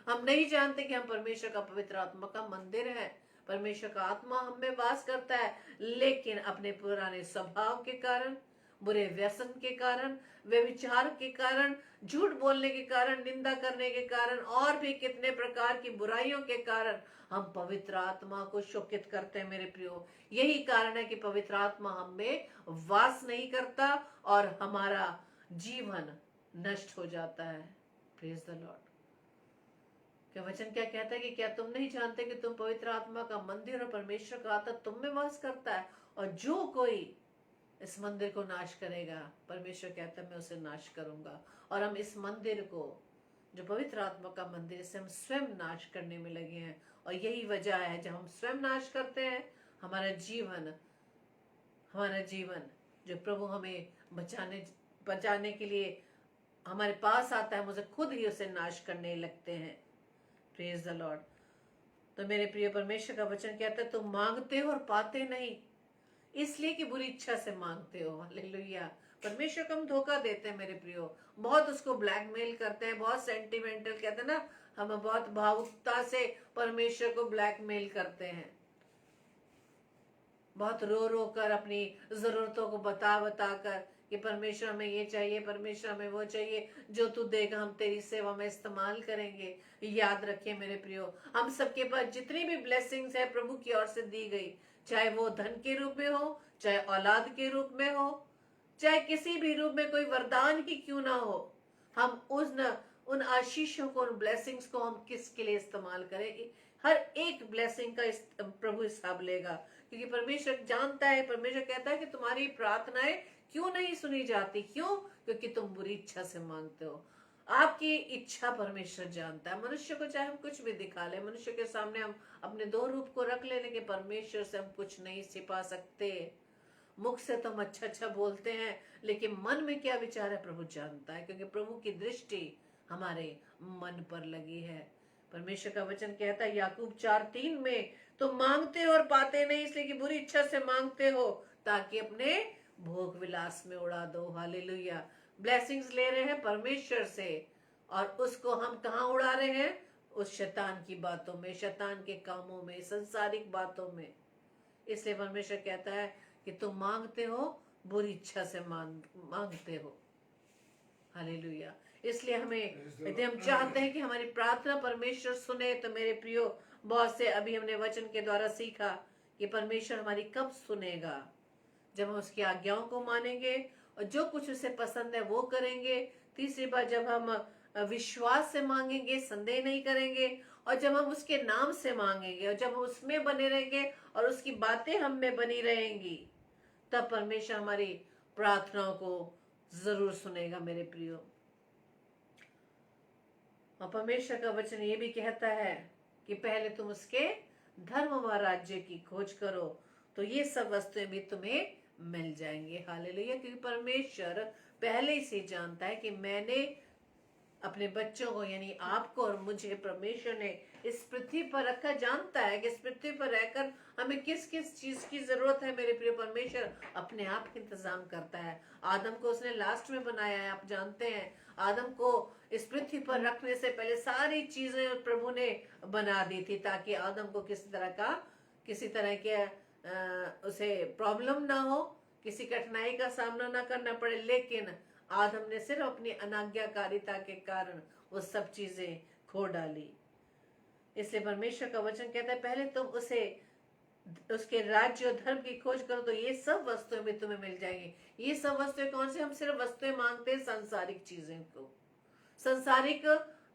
हम नहीं जानते कि हम परमेश्वर का पवित्र आत्मा का मंदिर है। परमेश्वर का आत्मा हम में वास करता है, लेकिन अपने पुराने स्वभाव के कारण, बुरे व्यसन के कारण, व्यभिचार के कारण, झूठ बोलने के कारण, निंदा करने के कारण, और भी कितने प्रकार की बुराइयों के कारण हम पवित्र आत्मा को शोकित करते हैं मेरे प्रियो। यही कारण है कि पवित्र आत्मा हम में वास नहीं करता और हमारा जीवन नष्ट हो जाता है। Praise the Lord. क्या वचन क्या कहता है कि क्या तुम नहीं जानते कि तुम पवित्र आत्मा का मंदिर और परमेश्वर का आत्मा तुम में वास करता है, और जो कोई इस मंदिर को नाश करेगा, परमेश्वर कहता है मैं उसे नाश करूंगा। और हम इस मंदिर को, जो पवित्र आत्मा का मंदिर, इसे हम स्वयं नाश करने में लगे हैं। और यही वजह है, जब हम स्वयं नाश करते हैं, हमारा जीवन जो प्रभु हमें बचाने के लिए हमारे पास आता है, हम उसे खुद ही उसे नाश करने लगते हैं। Praise the Lord. तो मेरे प्रिय, परमेश्वर का वचन कहता है तुम मांगते हो और पाते नहीं, इसलिए कि बुरी इच्छा से मांगते हो। हालेलुया। परमेश्वर को हम धोखा देते हैं मेरे प्रियो, बहुत उसको ब्लैकमेल करते हैं, बहुत सेंटिमेंटल कहते हैं ना, हम बहुत भावुकता से परमेश्वर को ब्लैकमेल करते हैं, बहुत रो रो कर अपनी जरूरतों को बता कर कि परमेश्वर हमें ये चाहिए, परमेश्वर हमें वो चाहिए, जो तू देगा हम तेरी सेवा में इस्तेमाल करेंगे। याद रखिए मेरे प्रियो, हम सबके पास जितनी भी ब्लेसिंग्स है प्रभु की ओर से दी गई, चाहे वो धन के रूप में हो, चाहे औलाद के रूप में हो, चाहे किसी भी रूप में कोई वरदान ही क्यों ना हो, हम उन आशीषों को, उन ब्लेसिंग्स को हम किसके लिए इस्तेमाल करें? हर एक ब्लेसिंग का प्रभु हिसाब लेगा, क्योंकि परमेश्वर जानता है, परमेश्वर कहता है कि तुम्हारी प्रार्थनाएं क्यों नहीं सुनी जाती? क्यों? क्योंकि तुम बुरी इच्छा से मांगते हो। आपकी इच्छा परमेश्वर जानता है। मनुष्य को चाहे हम कुछ भी दिखा ले, मनुष्य के सामने हम अपने दो रूप को रख ले, लेकिन परमेश्वर से हम कुछ नहीं छिपा सकते। मुख से तो हम अच्छा अच्छा बोलते हैं, लेकिन मन में क्या विचार है प्रभु जानता है, क्योंकि प्रभु की दृष्टि हमारे मन पर लगी है। परमेश्वर का वचन कहता है याकूब 4:3 में, तुम मांगते हो और पाते नहीं इसलिए कि बुरी इच्छा से मांगते हो ताकि अपने भोग विलास में उड़ा दो। हालेलुया। ब्लेसिंग्स ले रहे हैं परमेश्वर से और उसको हम कहाँ उड़ा रहे हैं? उस शैतान की बातों में, शैतान के कामों में, संसारिक बातों में। इसलिए परमेश्वर कहता है कि तुम मांगते हो, बुरी इच्छा से मांगते हो। हालेलुया। इसलिए यदि हम चाहते हैं कि हमारी प्रार्थना परमेश्वर सुने, तो मेरे प्रियो, बहुत से अभी हमने वचन के द्वारा सीखा कि परमेश्वर हमारी कब सुनेगा? जब हम उसकी आज्ञाओं को मानेंगे और जो कुछ उसे पसंद है वो करेंगे। तीसरी बात, जब हम विश्वास से मांगेंगे, संदेह नहीं करेंगे, और जब हम उसके नाम से मांगेंगे और जब हम उसमें बने रहेंगे और उसकी बातें हम में बनी रहेंगी, तब परमेश्वर हमारी प्रार्थनाओं को जरूर सुनेगा मेरे प्रियो। और परमेश्वर का वचन ये भी कहता है कि पहले तुम उसके धर्म व राज्य की खोज करो तो ये सब वस्तुएं भी तुम्हें मिल जाएंगे। हालेलुया। क्योंकि परमेश्वर पहले ही से जानता है कि मैंने अपने बच्चों को यानी आपको और मुझे परमेश्वर ने इस पृथ्वी पर रखा। जानता है कि इस पृथ्वी पर रहकर हमें किस किस चीज की जरूरत है। मेरे प्रिय, परमेश्वर अपने आप इंतजाम करता है। आदम को उसने लास्ट में बनाया है, आप जानते हैं। आदम को इस पृथ्वी पर रखने से पहले सारी चीजें प्रभु ने बना दी थी ताकि आदम को किसी तरह के उसे प्रॉब्लम ना हो, किसी कठिनाई का सामना ना करना पड़े। लेकिन आदम ने सिर्फ अपनी अनाज्ञाकारिता के कारण वो सब चीजें खो डाली। इसलिए परमेश्वर का वचन कहता है पहले तुम उसके राज्य और धर्म की खोज करो तो ये सब वस्तुएं भी तुम्हें मिल जाएंगी। ये सब वस्तुएं कौन सी? हम सिर्फ वस्तुएं मांगते हैं, संसारिक चीजें को, संसारिक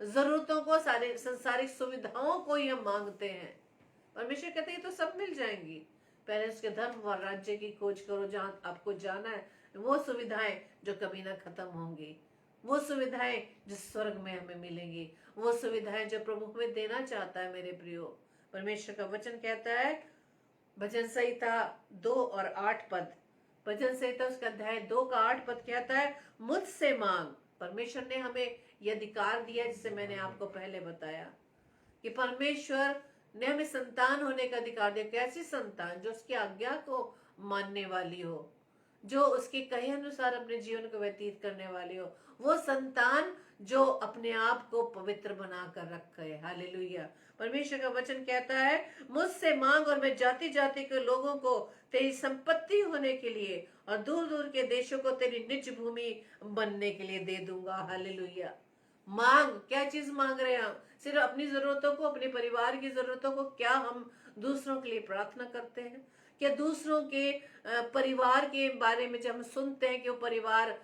जरूरतों को, सारे संसारिक सुविधाओं को ही हम मांगते हैं। परमेश्वर कहते हैं तो सब मिल जाएंगी। पहले उसके धर्म और राज्य की खोज करो। जहाँ आपको जाना है, वो सुविधाएं जो कभी ना खत्म होंगी, वो सुविधाएं जो स्वर्ग में हमें मिलेंगी, वो सुविधाएं जो प्रभु हमें देना चाहता है। मेरे प्रियो, परमेश्वर का वचन कहता है भजन संहिता 2 और 8 पद, भजन संहिता उसका अध्याय 2 का 8 पद कहता है मुझसे मांग। परमेश्वर ने हमें यह अधिकार दिया जिसे मैंने आपको पहले बताया कि परमेश्वर ने हमें संतान होने का अधिकार दिया। कैसी संतान? जो उसकी आज्ञा को मानने वाली हो, जो उसके कहे अनुसार अपने जीवन को व्यतीत करने वाली हो, वो संतान जो अपने आप को पवित्र बना कर रखे। हालेलुया। परमेश्वर का वचन कहता है मुझसे मांग और मैं जाति जाति के लोगों को तेरी संपत्ति होने के लिए और दूर दूर के देशों को तेरी निज भूमि बनने के लिए दे दूंगा। हालेलुया। मांग, क्या चीज मांग रहे हैं हम? सिर्फ अपनी जरूरतों को, अपने परिवार की जरूरतों को? क्या हम दूसरों के लिए प्रार्थना करते हैं? क्या दूसरों के परिवार के बारे में जब हम सुनते हैं कि वो परिवार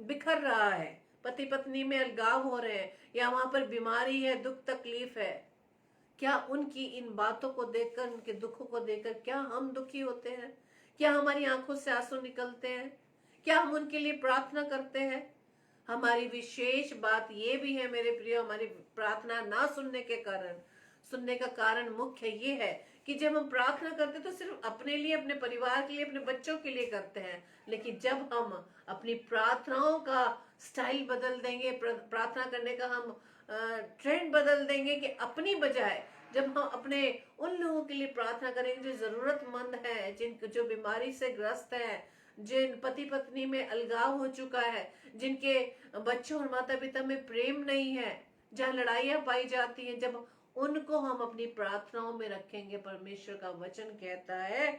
बिखर रहा है, पति पत्नी में अलगाव हो रहे हैं, या वहां पर बीमारी है, दुख तकलीफ है, क्या उनकी इन बातों को देखकर, उनके दुखों को देखकर क्या हम दुखी होते हैं? क्या हमारी आंखों से आंसू निकलते हैं? क्या हम उनके लिए प्रार्थना करते हैं? हमारी विशेष बात ये भी है मेरे प्रिय, हमारी प्रार्थना ना सुनने का कारण मुख्य ये है कि जब हम प्रार्थना करते तो सिर्फ अपने लिए, अपने परिवार के लिए, अपने बच्चों के लिए करते हैं। लेकिन जब हम अपनी प्रार्थनाओं का स्टाइल बदल देंगे, प्रार्थना करने का हम ट्रेंड बदल देंगे कि अपनी बजाय जब हम अपने उन लोगों के लिए प्रार्थना करेंगे जो जरूरतमंद है, जो बीमारी से ग्रस्त है, जिन पति पत्नी में अलगाव हो चुका है, जिनके बच्चों और माता पिता में प्रेम नहीं है, जहाँ लड़ाइयाँ पाई जाती हैं, जब उनको हम अपनी प्रार्थनाओं में रखेंगे, परमेश्वर का वचन कहता है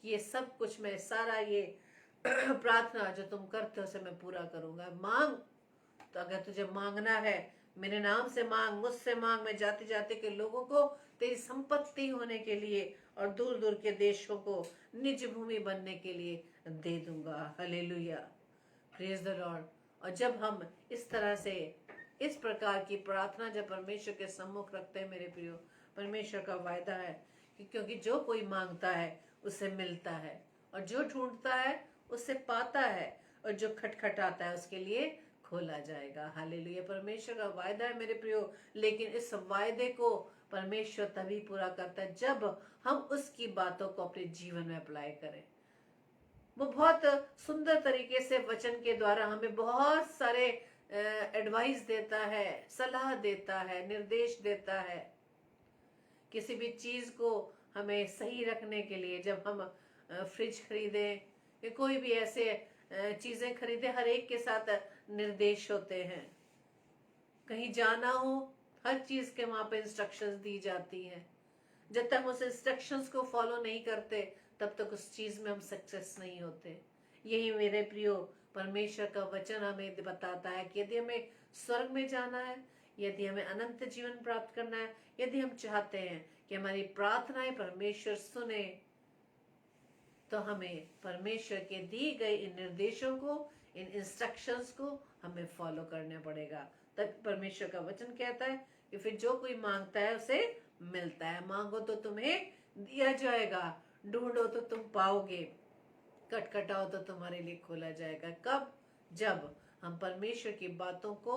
कि ये सब कुछ मैं, सारा ये प्रार्थना जो तुम करते हो उसे मैं पूरा करूंगा। मांग, तो अगर तुझे मांगना है मेरे नाम से मांग, मुझसे मांग, मैं जाति जाति के लोगों को तेरी संपत्ति होने के लिए और दूर दूर के देशों को निज भूमि बनने के लिए दे दूंगा। Hallelujah, praise the Lord. और जब हम इस तरह से, इस प्रकार की प्रार्थना जब परमेश्वर के सम्मुख रखते हैं मेरे प्रियो, परमेश्वर का वायदा है कि क्योंकि जो कोई मांगता है उसे मिलता है, और जो ढूंढता है उसे पाता है, और जो खटखटाता है उसके लिए खोला जाएगा। हालेलुया, परमेश्वर का वायदा है मेरे प्रियो। लेकिन इस वायदे को परमेश्वर तभी पूरा करता है जब हम उसकी बातों को अपने जीवन में अप्लाई करें। वो बहुत सुंदर तरीके से वचन के द्वारा हमें बहुत सारे एडवाइस देता है, सलाह देता है, निर्देश देता है। किसी भी चीज को हमें सही रखने के लिए जब हम फ्रिज खरीदे या कोई भी ऐसे चीजें खरीदे, हर एक के साथ निर्देश होते हैं। कहीं जाना हो, हर चीज के वहां पे इंस्ट्रक्शंस दी जाती हैं। जब तक हम उस इंस्ट्रक्शंस को फॉलो नहीं करते तब तक उस चीज में हम सक्सेस नहीं होते। यही मेरे प्रियो परमेश्वर का वचन हमें बताता है कि यदि हमें स्वर्ग में जाना है, यदि हमें अनंत जीवन प्राप्त करना है, यदि हम चाहते हैं कि हमारी प्रार्थनाएं परमेश्वर सुने, तो हमें परमेश्वर के दिए गए इन निर्देशों को, इन इंस्ट्रक्शंस को हमें फॉलो करना पड़ेगा। तब परमेश्वर का वचन कहता है कि फिर जो कोई मांगता है उसे मिलता है, मांगो तो तुम्हें दिया जाएगा, ढूंढो तो तुम पाओगे, खटखटाओ तो तुम्हारे लिए खोला जाएगा। कब? जब हम परमेश्वर की बातों को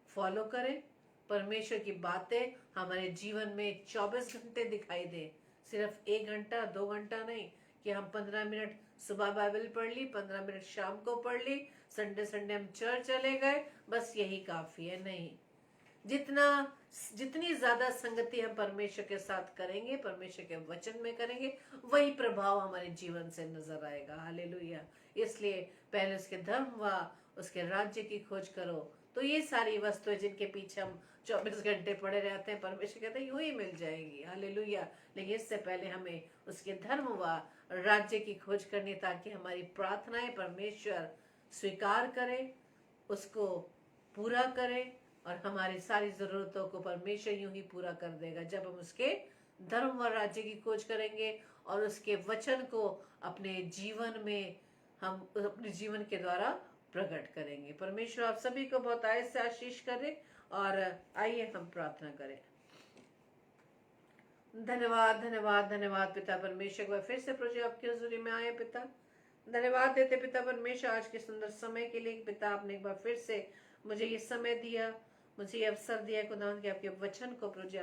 फॉलो करें, परमेश्वर की बातें हमारे जीवन में 24 घंटे दिखाई दे। सिर्फ 1 घंटा 2 घंटा नहीं कि हम 15 मिनट सुबह बाइबल पढ़ ली, 15 मिनट शाम को पढ़ ली, संडे हम चर्च चले गए, बस यही काफी है। नहीं, जितनी ज्यादा संगति हम परमेश्वर के साथ करेंगे, परमेश्वर के वचन में करेंगे, वही प्रभाव हमारे जीवन से नजर आएगा। हालेलुया। इसलिए पहले उसके धर्म व उसके राज्य की खोज करो, तो ये सारी वस्तुएं जिनके पीछे हम 24 घंटे पड़े रहते हैं, परमेश्वर कहते हैं यूं ही मिल जाएगी। हालेलुया। लेकिन इससे पहले हमें उसके धर्म व राज्य की खोज करनी, ताकि हमारी प्रार्थनाएं परमेश्वर स्वीकार करे, उसको पूरा करे, और हमारी सारी जरूरतों को परमेश्वर यूं ही पूरा कर देगा जब हम उसके धर्म व राज्य की खोज करेंगे और उसके वचन को अपने जीवन में हम अपने जीवन के द्वारा प्रकट करेंगे। परमेश्वर आप सभी को बहुत आयत से आशीष करे। और आइए हम प्रार्थना करें। धन्यवाद धन्यवाद धन्यवाद पिता परमेश्वर को फिर से प्रभु आपकी हजूरी में आए। पिता धन्यवाद देते पिता परमेश्वर आज के सुंदर समय के लिए। पिता आपने एक बार फिर से मुझे ये समय दिया, मुझे ये अवसर दिया खुदावंद कि आपके वचन को प्रभु जी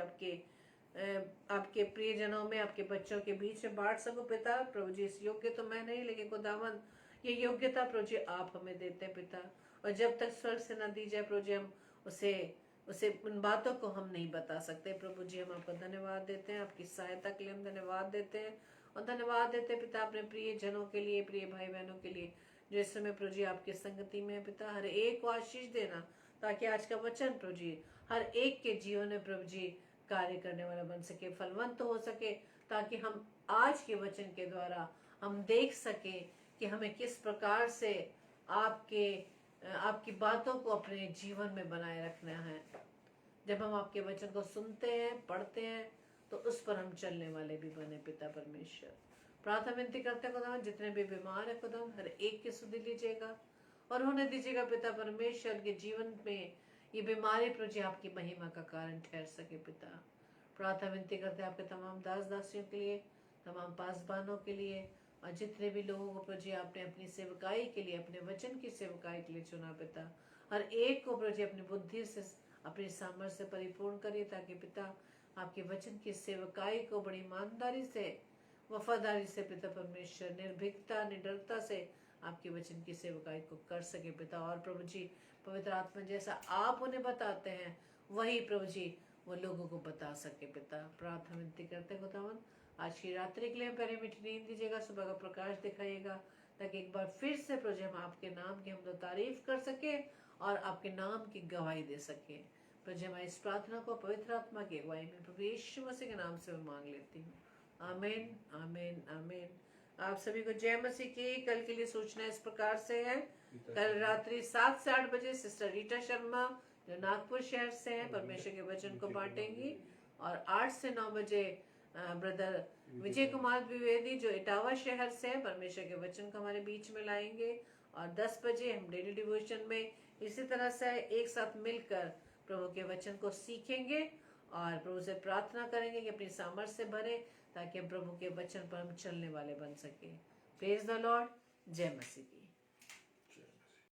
आपके प्रियजनों में, आपके बच्चों के बीच में बांट सकूं। पिता प्रभु जी इस योग्य तो मैं नहीं, लेकिन खुदावंद ये योग्यता प्रभु जी आप हमें देते हैं पिता। और जब तक स्वर्ग से न दी जाए प्रभु जी, हम उसे उन बातों को हम नहीं बता सकते। प्रभु जी हम आपको धन्यवाद देते हैं, आपकी सहायता के लिए हम धन्यवाद देते हैं। और धन्यवाद देते हैं पिता अपने प्रिय जनों के लिए, प्रिय भाई बहनों के लिए जो इस समय प्रभु जी आपकी संगति में है। पिता हर एक को आशीष देना, ताकि आज का वचन प्रभु जी हर एक के जीवन में प्रभु जी कार्य करने वाला बन सके, फलवंत हो सके, ताकि हम आज के वचन के द्वारा हम देख सके कि हमें किस प्रकार से आपकी बातों को अपने जीवन में बनाए रखना है। जब हम आपके वचन को सुनते हैं, पढ़ते हैं, तो उस पर हम चलने वाले भी बने। पिता परमेश्वर प्रार्थना विनती करते हैं खुदा, जितने भी बीमार है खुदा हर एक की सुधि लीजिएगा और होने दीजिएगा पिता परमेश्वर के जीवन में ये बीमारी प्रभु जी आपकी महिमा का कारण ठहर सके। पिता प्रार्थना विनती करते हैं आपके तमाम दास दासियों के लिए, तमाम पासबानों के लिए, और जितने भी लोगों को प्रभु जी आपने अपनी सेवकाई के लिए, अपने वचन की सेवकाई के लिए चुना। पिता हर एक को प्रभु जी अपनी बुद्धि से, अपनी सामर्थ्य से परिपूर्ण करिए, ताकि पिता आपके वचन की सेवकाई को बड़ी ईमानदारी से, वफादारी से पिता परमेश्वर निर्भीकता निडरता से आपके वचन की सेवकाई को कर सके। पिता और प्रभु जी पवित्र आत्मा जैसा आप उन्हें बताते हैं वही प्रभु जी वो लोगों को बता सके। पिता प्रार्थना विनती करते हैं खुदावन आज की रात्रि के लिए पहले मीठी नींद दीजिएगा, सुबह का प्रकाश दिखाइएगा, ताकि एक बार फिर से प्रभु जी हम आपके नाम की हम तो तारीफ कर सके और आपके नाम की गवाही दे सके। प्रभु जी हमारी इस प्रार्थना को पवित्र आत्मा की अगुवाई में प्रभु यीशु मसीह के नाम से मैं मांग लेती हूँ। आमीन आमीन आमीन। आप सभी को जय मसीह की। कल के लिए सूचना इस प्रकार से है, कल रात्रि 7 से 8 बजे सिस्टर रीटा शर्मा जो नागपुर शहर से हैं परमेश्वर के वचन को बांटेंगी, और 8 से 9 बजे ब्रदर विजय कुमार द्विवेदी जो इटावा शहर से हैं परमेश्वर के वचन को हमारे बीच में लाएंगे, और 10 बजे हम डेली डिवोशन में इसी तरह से एक साथ मिलकर प्रभु के वचन को सीखेंगे और प्रभु से प्रार्थना करेंगे कि अपनी सामर्थ्य से भरे, ताकि हम प्रभु के वचन पर हम चलने वाले बन सके। Praise the Lord. जय मसीह की।